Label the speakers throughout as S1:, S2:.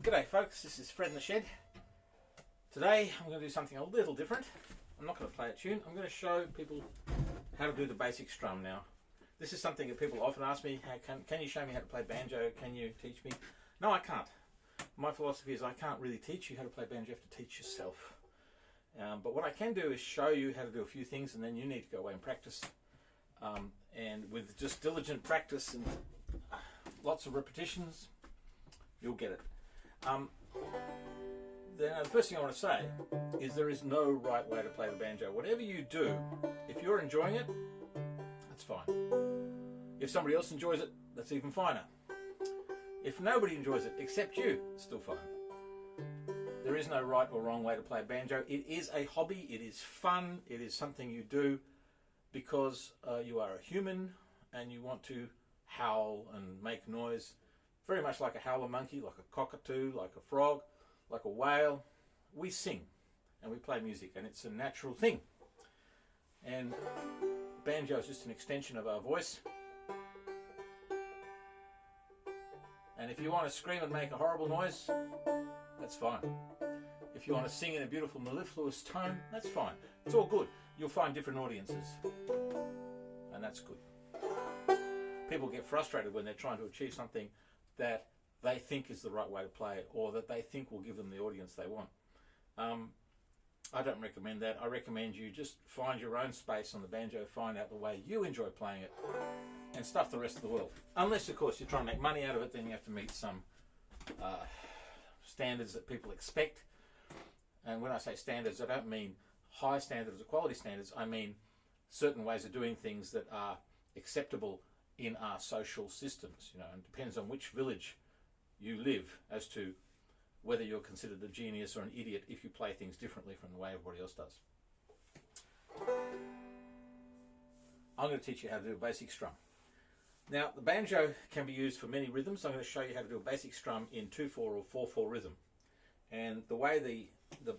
S1: G'day folks, this is Fred in the shed. Today I'm going to do something a little different. I'm not going to play a tune, I'm going to show people how to do the basic strum now. This is something that people often ask me, can you show me how to play banjo, can you teach me? No, I can't. My philosophy is I can't really teach you how to play banjo, you have to teach yourself. But what I can do is show you how to do a few things, and then you need to go away and practice. And with just diligent practice and lots of repetitions, you'll get it. The first thing I want to say is there is no right way to play the banjo. Whatever you do, if you're enjoying it, that's fine. If somebody else enjoys it, that's even finer. If nobody enjoys it except you, it's still fine. There is no right or wrong way to play a banjo. It is a hobby, it is fun, it is something you do because you are a human and you want to howl and make noise, very much like a howler monkey, like a cockatoo, like a frog, like a whale. We sing and we play music, and it's a natural thing. And banjo is just an extension of our voice. And if you want to scream and make a horrible noise, that's fine. If you want to sing in a beautiful mellifluous tone, that's fine. It's all good. You'll find different audiences, and that's good. People get frustrated when they're trying to achieve something that they think is the right way to play it, or that they think will give them the audience they want. I don't recommend that. I recommend you just find your own space on the banjo, find out the way you enjoy playing it, and stuff the rest of the world. Unless, of course, you're trying to make money out of it, then you have to meet some standards that people expect. And when I say standards, I don't mean high standards or quality standards. I mean certain ways of doing things that are acceptable in our social systems. You know, and it depends on which village you live as to whether you're considered a genius or an idiot if you play things differently from the way everybody else does. I'm going to teach you how to do a basic strum. Now, the banjo can be used for many rhythms. I'm going to show you how to do a basic strum in 2/4 or 4/4 rhythm. And the way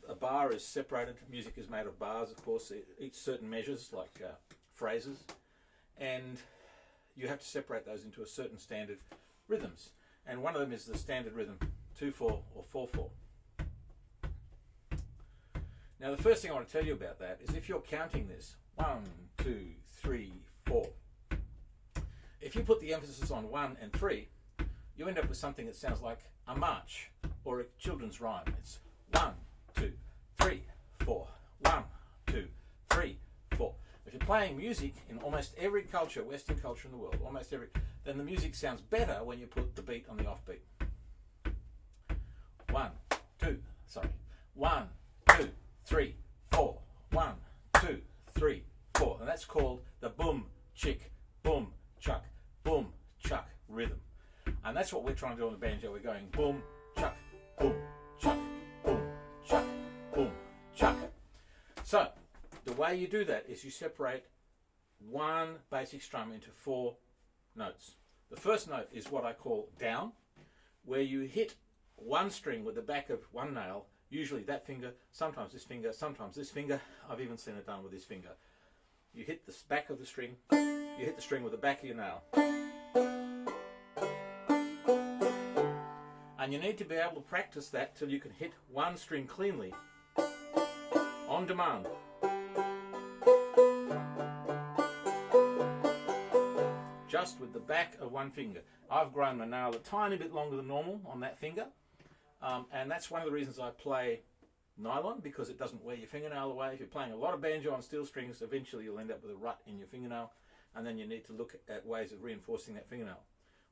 S1: a bar is separated, music is made of bars, of course, each certain measures, like phrases, and you have to separate those into a certain standard rhythms. And one of them is the standard rhythm 2/4 or 4/4. Now, the first thing I want to tell you about that is if you're counting this 1, 2, 3, 4. If you put the emphasis on 1 and 3, you end up with something that sounds like a march or a children's rhyme. It's 1, 2, 3, 4. 1, 2, 3, 4. If you're playing music in almost every culture, Western culture in the world, then the music sounds better when you put the beat on the offbeat. 1, 2, 3, 4. 1, 2, 3, 4. And that's called the boom, chick, boom, chuck, boom, chuck rhythm. And that's what we're trying to do on the banjo. We're going boom, chuck, boom, chuck, boom, chuck, boom, chuck. So, the way you do that is you separate one basic strum into 4 notes. The first note is what I call down, where you hit one string with the back of one nail, usually that finger, sometimes this finger, sometimes this finger. I've even seen it done with this finger. You hit the back of the string, you hit the string with the back of your nail. And you need to be able to practice that till you can hit one string cleanly, on demand. Just with the back of one finger. I've grown my nail a tiny bit longer than normal on that finger, and that's one of the reasons I play nylon, because it doesn't wear your fingernail away. If you're playing a lot of banjo on steel strings, eventually you'll end up with a rut in your fingernail, and then you need to look at ways of reinforcing that fingernail.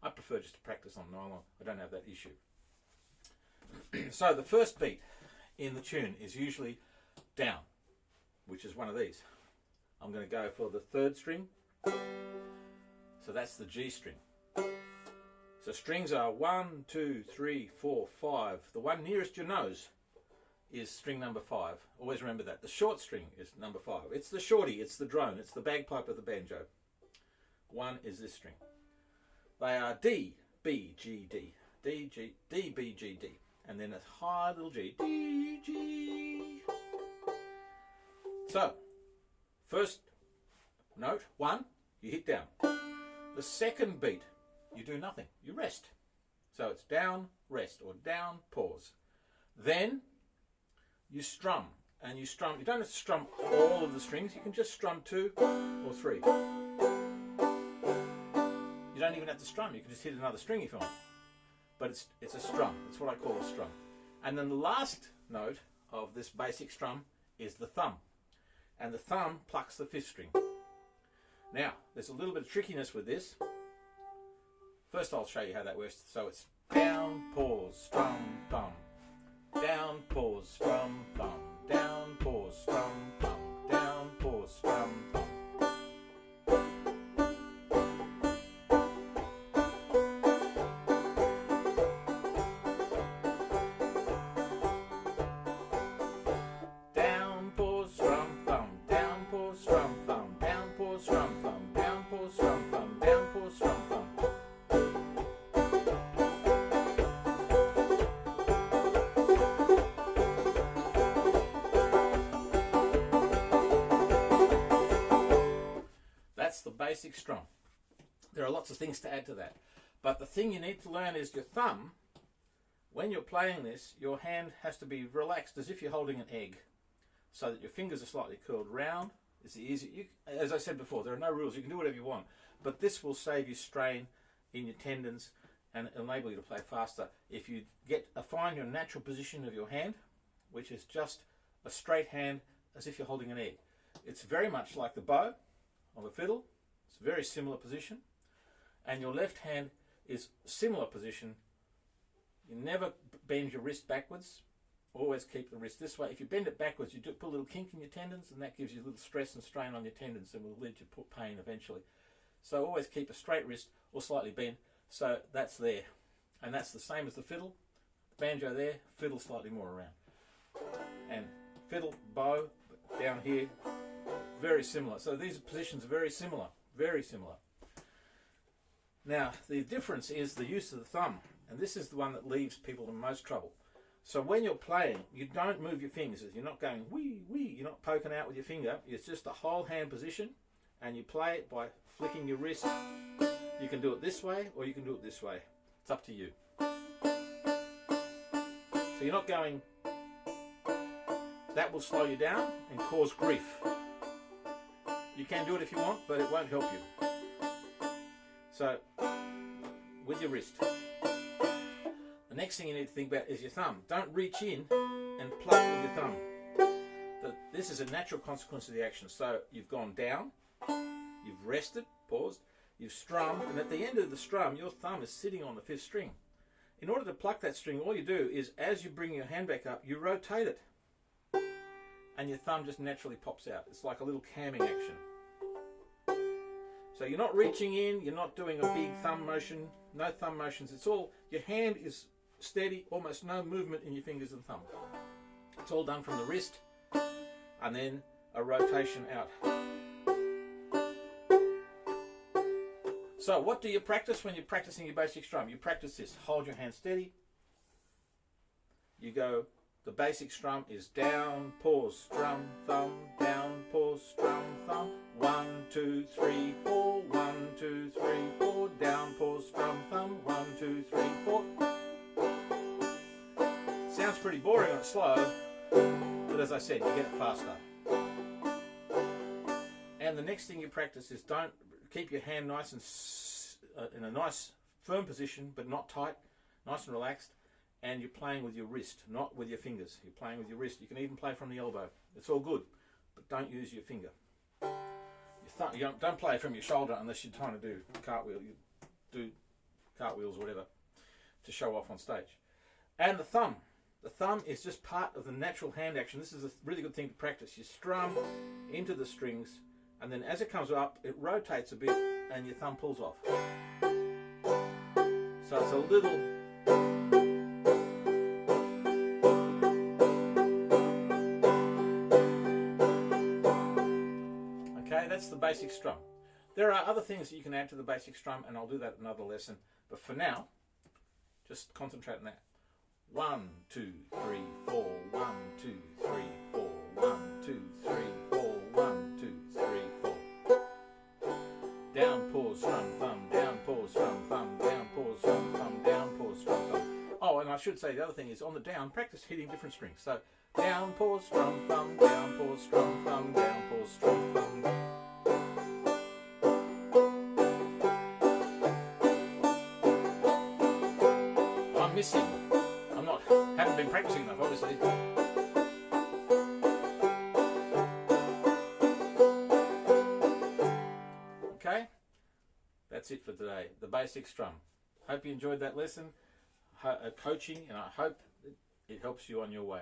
S1: I prefer just to practice on nylon. I don't have that issue. So the first beat in the tune is usually down, which is one of these. I'm going to go for the 3rd string. So that's the G string. So strings are 1, 2, 3, 4, 5. The one nearest your nose is string number 5. Always remember that. The short string is number 5. It's the shorty, it's the drone, it's the bagpipe of the banjo. 1 is this string. They are D, B, G, D. D, G, D, B, G, D. And then a high little G. D, G. So, first note, 1, you hit down. The second beat, you do nothing. You rest. So it's down, rest, or down, pause. Then you strum, and you strum. You don't have to strum all of the strings. You can just strum 2 or 3. You don't even have to strum. You can just hit another string if you want. But it's a strum. It's what I call a strum. And then the last note of this basic strum is the thumb. And the thumb plucks the 5th string. Now, there's a little bit of trickiness with this. First I'll show you how that works. So it's down, pause, strum, thumb. Down, pause, strum, thumb. Down, pause, strum, thumb. Down, pause, strum, thumb. Down, pause, strum, thumb. Down, pause, strum, thumb. Down, pause, strum, thumb. Down, pause, strum, thumb. Down, pause, strum, thumb. That's the basic strum. There are lots of things to add to that. But the thing you need to learn is your thumb. When you're playing this, your hand has to be relaxed as if you're holding an egg, so that your fingers are slightly curled round. It's easy. As I said before, there are no rules. You can do whatever you want. But this will save you strain in your tendons and enable you to play faster. If you find your natural position of your hand, which is just a straight hand as if you're holding an egg. It's very much like the bow of a fiddle. It's a very similar position. And your left hand is similar position. You never bend your wrist backwards. Always keep the wrist this way. If you bend it backwards, you put a little kink in your tendons, and that gives you a little stress and strain on your tendons and will lead to pain eventually. So always keep a straight wrist or slightly bent. So that's there. And that's the same as the fiddle. Banjo there, fiddle slightly more around. And fiddle, bow, down here, very similar. So these positions are very similar, very similar. Now, the difference is the use of the thumb. And this is the one that leaves people in most trouble. So when you're playing, you don't move your fingers. You're not going wee, wee. You're not poking out with your finger. It's just a whole hand position. And you play it by flicking your wrist. You can do it this way or you can do it this way. It's up to you. So you're not going, that will slow you down and cause grief. You can do it if you want, but it won't help you. So, with your wrist. The next thing you need to think about is your thumb. Don't reach in and pluck with your thumb. This is a natural consequence of the action. So you've gone down, you've rested, paused, you've strummed, and at the end of the strum, your thumb is sitting on the 5th string. In order to pluck that string, all you do is, as you bring your hand back up, you rotate it. And your thumb just naturally pops out. It's like a little camming action. So you're not reaching in, you're not doing a big thumb motion, no thumb motions. It's all, your hand is steady, almost no movement in your fingers and thumb. It's all done from the wrist and then a rotation out. So what do you practice when you're practicing your basic strum? You practice this. Hold your hand steady. You go, the basic strum is down, pause, strum, thumb, down, pause, strum, thumb. 1, 2, 3, 4. 1, 2, 3, 4. Down, pause, strum, thumb. 1, 2, 3, 4. Sounds pretty boring when it's slow, but as I said, you get it faster. And the next thing you practice is don't keep your hand nice and in a nice firm position, but not tight, nice and relaxed. And you're playing with your wrist, not with your fingers. You're playing with your wrist. You can even play from the elbow. It's all good, but don't use your finger. You don't play from your shoulder unless you're trying to do cartwheel. You do cartwheels or whatever to show off on stage. And the thumb. The thumb is just part of the natural hand action. This is a really good thing to practice. You strum into the strings, and then as it comes up, it rotates a bit, and your thumb pulls off. So it's a little... Okay, that's the basic strum. There are other things that you can add to the basic strum, and I'll do that in another lesson. But for now, just concentrate on that. 1, 2, 3, 4. 1, 2, 3, 4. 1, 2, 3, 4. 1, 2, 3, 4. Down, pause, strum, thumb. Down, pause, strum, thumb. Down, pause, strum, thumb. Down, pause, strum. should say the other thing is on the down, practice hitting different strings. So down, pause, strum, thumb, down, pause, strum, thumb, down, pause, strum, thumb. I'm missing. Haven't been practicing enough, obviously. Okay, that's it for today. The basic strum. Hope you enjoyed that lesson, coaching, and I hope it helps you on your way.